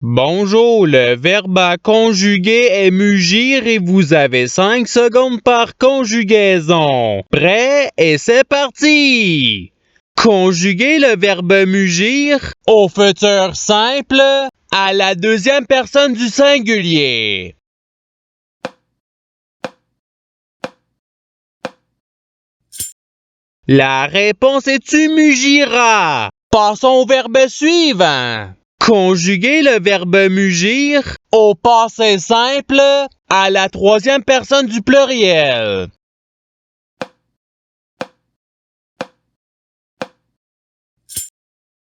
Bonjour, le verbe à conjuguer est mugir et vous avez 5 secondes par conjugaison. Prêt et c'est parti! Conjuguez le verbe mugir au futur simple à la deuxième personne du singulier. La réponse est tu mugiras. Passons au verbe suivant. Conjuguez le verbe mugir au passé simple à la troisième personne du pluriel.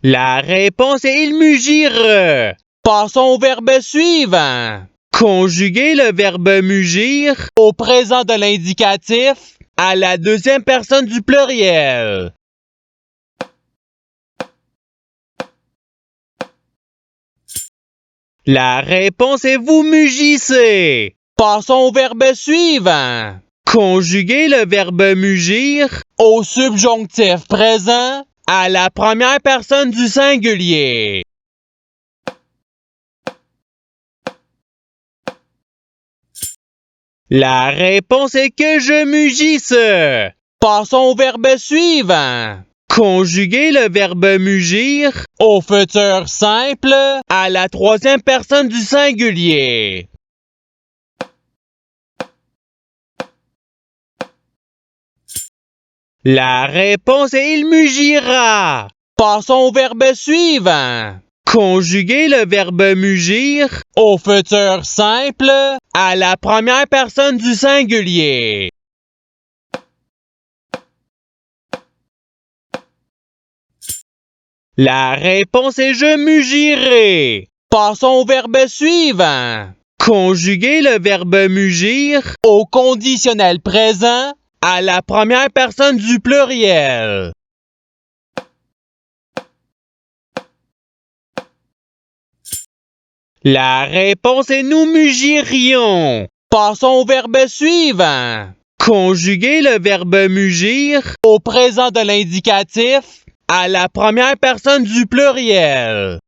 La réponse est il mugire. Passons au verbe suivant. Conjuguez le verbe mugir au présent de l'indicatif à la deuxième personne du pluriel. La réponse est vous mugissez. Passons au verbe suivant. Conjuguez le verbe mugir au subjonctif présent à la première personne du singulier. La réponse est que je mugisse. Passons au verbe suivant. Conjuguez le verbe mugir au futur simple à la troisième personne du singulier. La réponse est il mugira. Passons au verbe suivant. Conjuguez le verbe mugir au futur simple à la première personne du singulier. La réponse est je mugirai. Passons au verbe suivant. Conjuguez le verbe mugir au conditionnel présent à la première personne du pluriel. La réponse est nous mugirions. Passons au verbe suivant. Conjuguez le verbe mugir au présent de l'indicatif à la première personne du pluriel.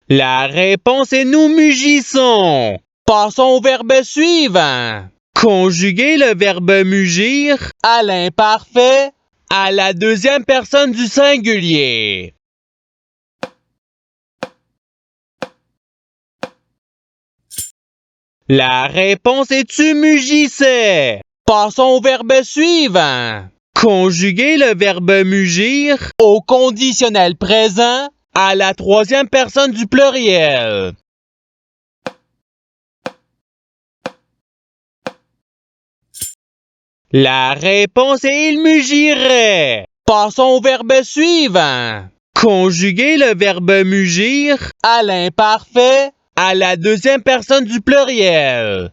La réponse est nous mugissons. Passons au verbe suivant. Conjuguez le verbe mugir à l'imparfait à la deuxième personne du singulier. La réponse est tu mugissais. Passons au verbe suivant. Conjuguez le verbe mugir au conditionnel présent à la troisième personne du pluriel. La réponse est il mugirait. Passons au verbe suivant. Conjuguez le verbe mugir à l'imparfait à la deuxième personne du pluriel.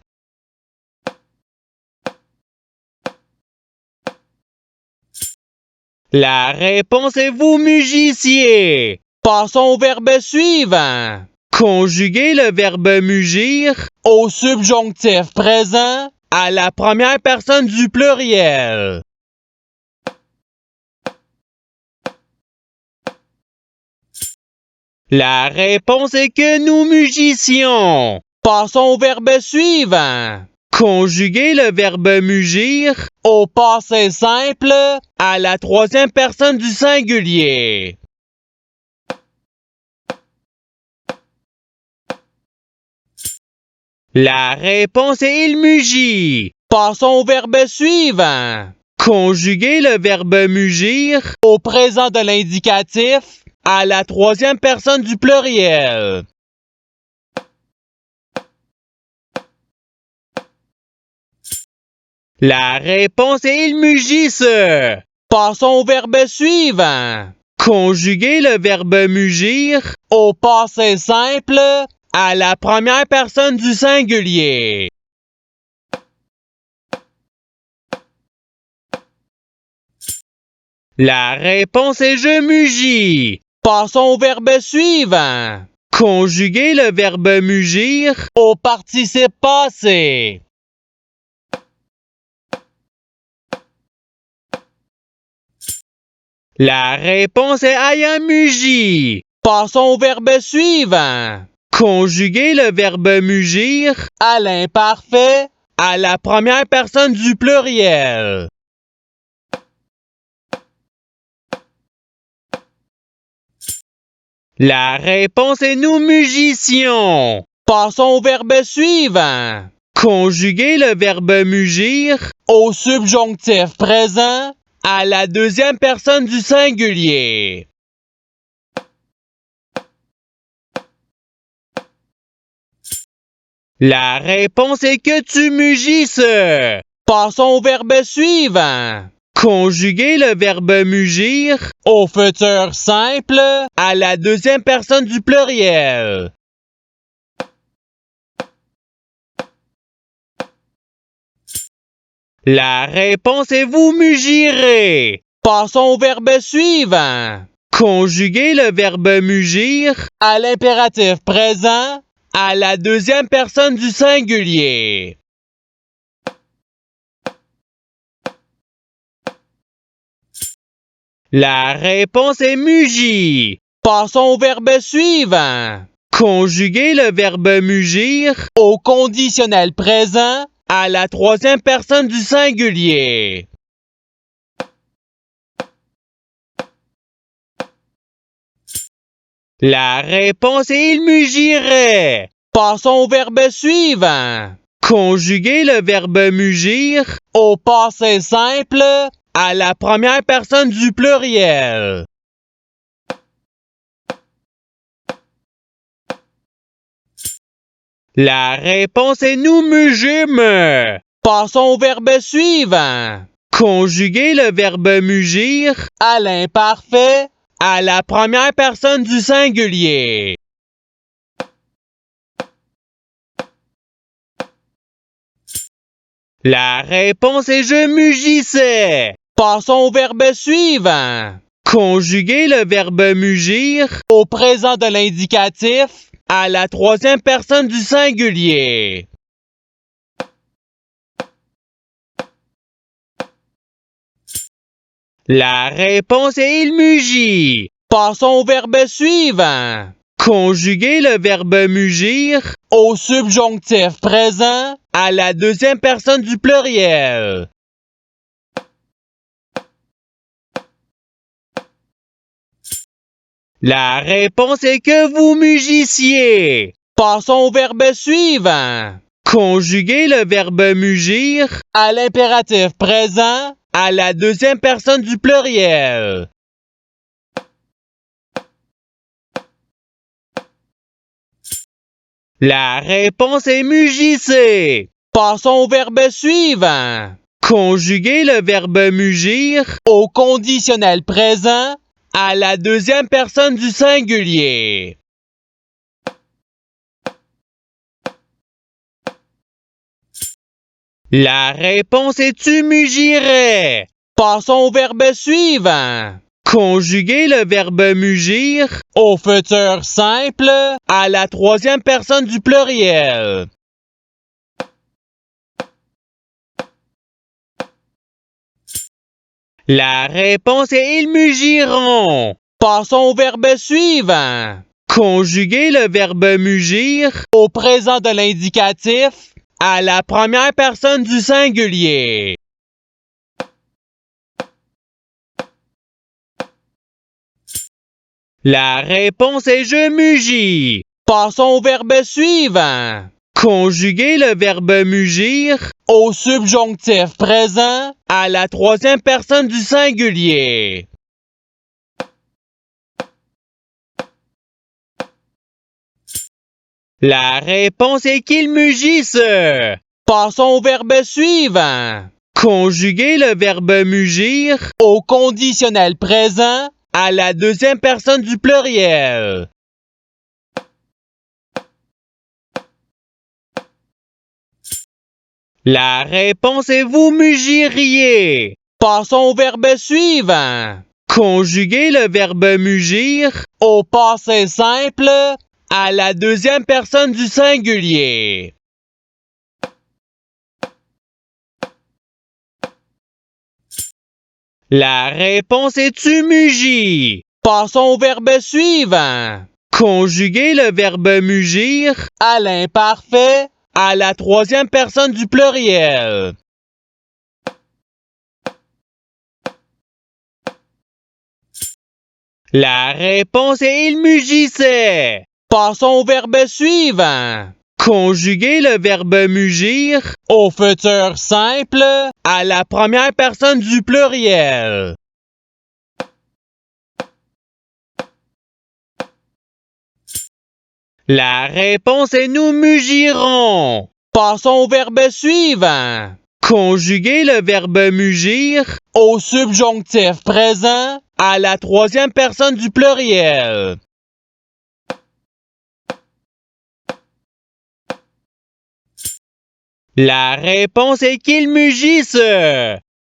La réponse est vous mugissiez. Passons au verbe suivant. Conjuguez le verbe mugir au subjonctif présent à la première personne du pluriel. La réponse est que nous mugissions. Passons au verbe suivant. Conjuguez le verbe mugir au passé simple à la troisième personne du singulier. La réponse est il mugit. Passons au verbe suivant. Conjuguez le verbe mugir au présent de l'indicatif à la troisième personne du pluriel. La réponse est il mugisse. Passons au verbe suivant. Conjuguez le verbe mugir au passé simple à la première personne du singulier. La réponse est je mugis. Passons au verbe suivant. Conjuguez le verbe mugir au participe passé. La réponse est ayant mugi. Passons au verbe suivant. Conjuguer le verbe mugir à l'imparfait à la première personne du pluriel. La réponse est nous mugissions. Passons au verbe suivant. Conjuguer le verbe mugir au subjonctif présent à la deuxième personne du singulier. La réponse est que tu mugisses. Passons au verbe suivant. Conjuguer le verbe mugir au futur simple à la deuxième personne du pluriel. La réponse est vous mugirez. Passons au verbe suivant. Conjuguer le verbe mugir à l'impératif présent à la deuxième personne du singulier. La réponse est mugir. Passons au verbe suivant. Conjuguer le verbe mugir au conditionnel présent à la troisième personne du singulier. La réponse est il mugirait. Passons au verbe suivant. Conjuguer le verbe mugir au passé simple à la première personne du pluriel. La réponse est nous mugîmes. Passons au verbe suivant. Conjuguer le verbe mugir à l'imparfait à la première personne du singulier. La réponse est je mugissais. Passons au verbe suivant. Conjuguer le verbe mugir au présent de l'indicatif à la troisième personne du singulier. La réponse est il mugit. Passons au verbe suivant. Conjuguer le verbe mugir au subjonctif présent à la deuxième personne du pluriel. La réponse est que vous mugissiez. Passons au verbe suivant. Conjuguer le verbe mugir à l'impératif présent à la deuxième personne du pluriel. La réponse est mugissez. Passons au verbe suivant. Conjuguer le verbe mugir au conditionnel présent à la deuxième personne du singulier. La réponse est tu mugirais. Passons au verbe suivant. Conjuguer le verbe mugir au futur simple à la troisième personne du pluriel. La réponse est ils mugiront. Passons au verbe suivant. Conjuguer le verbe mugir au présent de l'indicatif à la première personne du singulier. La réponse est je mugis. Passons au verbe suivant. Conjuguer le verbe mugir au subjonctif présent à la troisième personne du singulier. La réponse est qu'ils mugissent. Passons au verbe suivant. Conjuguer le verbe mugir au conditionnel présent à la deuxième personne du pluriel. La réponse est vous mugiriez. Passons au verbe suivant. Conjuguer le verbe mugir au passé simple à la deuxième personne du singulier. La réponse est tu mugis. Passons au verbe suivant. Conjuguer le verbe mugir à l'imparfait à la troisième personne du pluriel. La réponse est il mugissait. Passons au verbe suivant. Conjuguer le verbe mugir au futur simple à la première personne du pluriel. La réponse est nous mugirons. Passons au verbe suivant. Conjuguer le verbe mugir au subjonctif présent à la troisième personne du pluriel. La réponse est qu'il mugisse.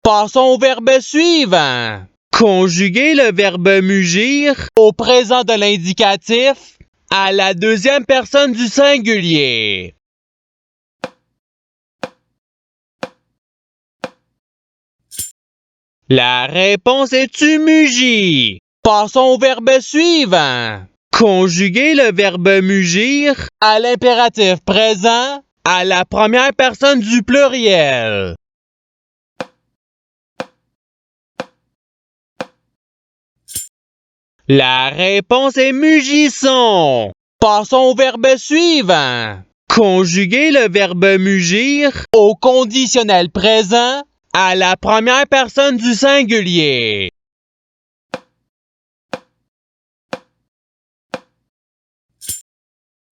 Passons au verbe suivant. Conjuguer le verbe mugir au présent de l'indicatif à la deuxième personne du singulier. La réponse est tu mugis. Passons au verbe suivant. Conjuguer le verbe mugir à l'impératif présent à la première personne du pluriel. La réponse est mugissons. Passons au verbe suivant. Conjuguer le verbe mugir au conditionnel présent à la première personne du singulier.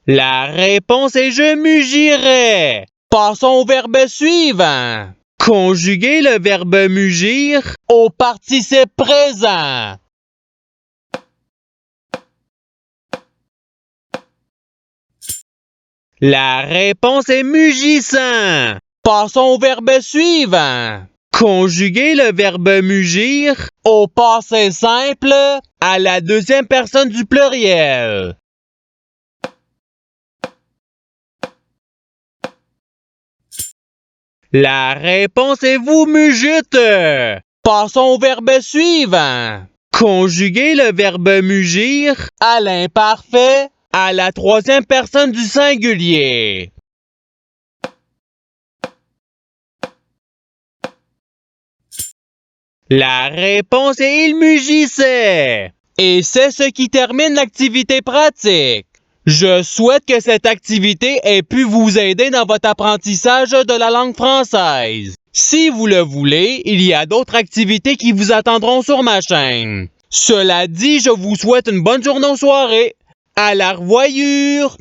La réponse est je mugirai. Passons au verbe suivant. Conjuguer le verbe mugir au participe présent. La réponse est mugissant. Passons au verbe suivant. Conjuguer le verbe mugir au passé simple à la deuxième personne du pluriel. La réponse est vous mugite. Passons au verbe suivant. Conjuguer le verbe mugir à l'imparfait à la troisième personne du singulier. La réponse est il mugissait. Et c'est ce qui termine l'activité pratique. Je souhaite que cette activité ait pu vous aider dans votre apprentissage de la langue française. Si vous le voulez, il y a d'autres activités qui vous attendront sur ma chaîne. Cela dit, je vous souhaite une bonne journée ou soirée. À la revoyure!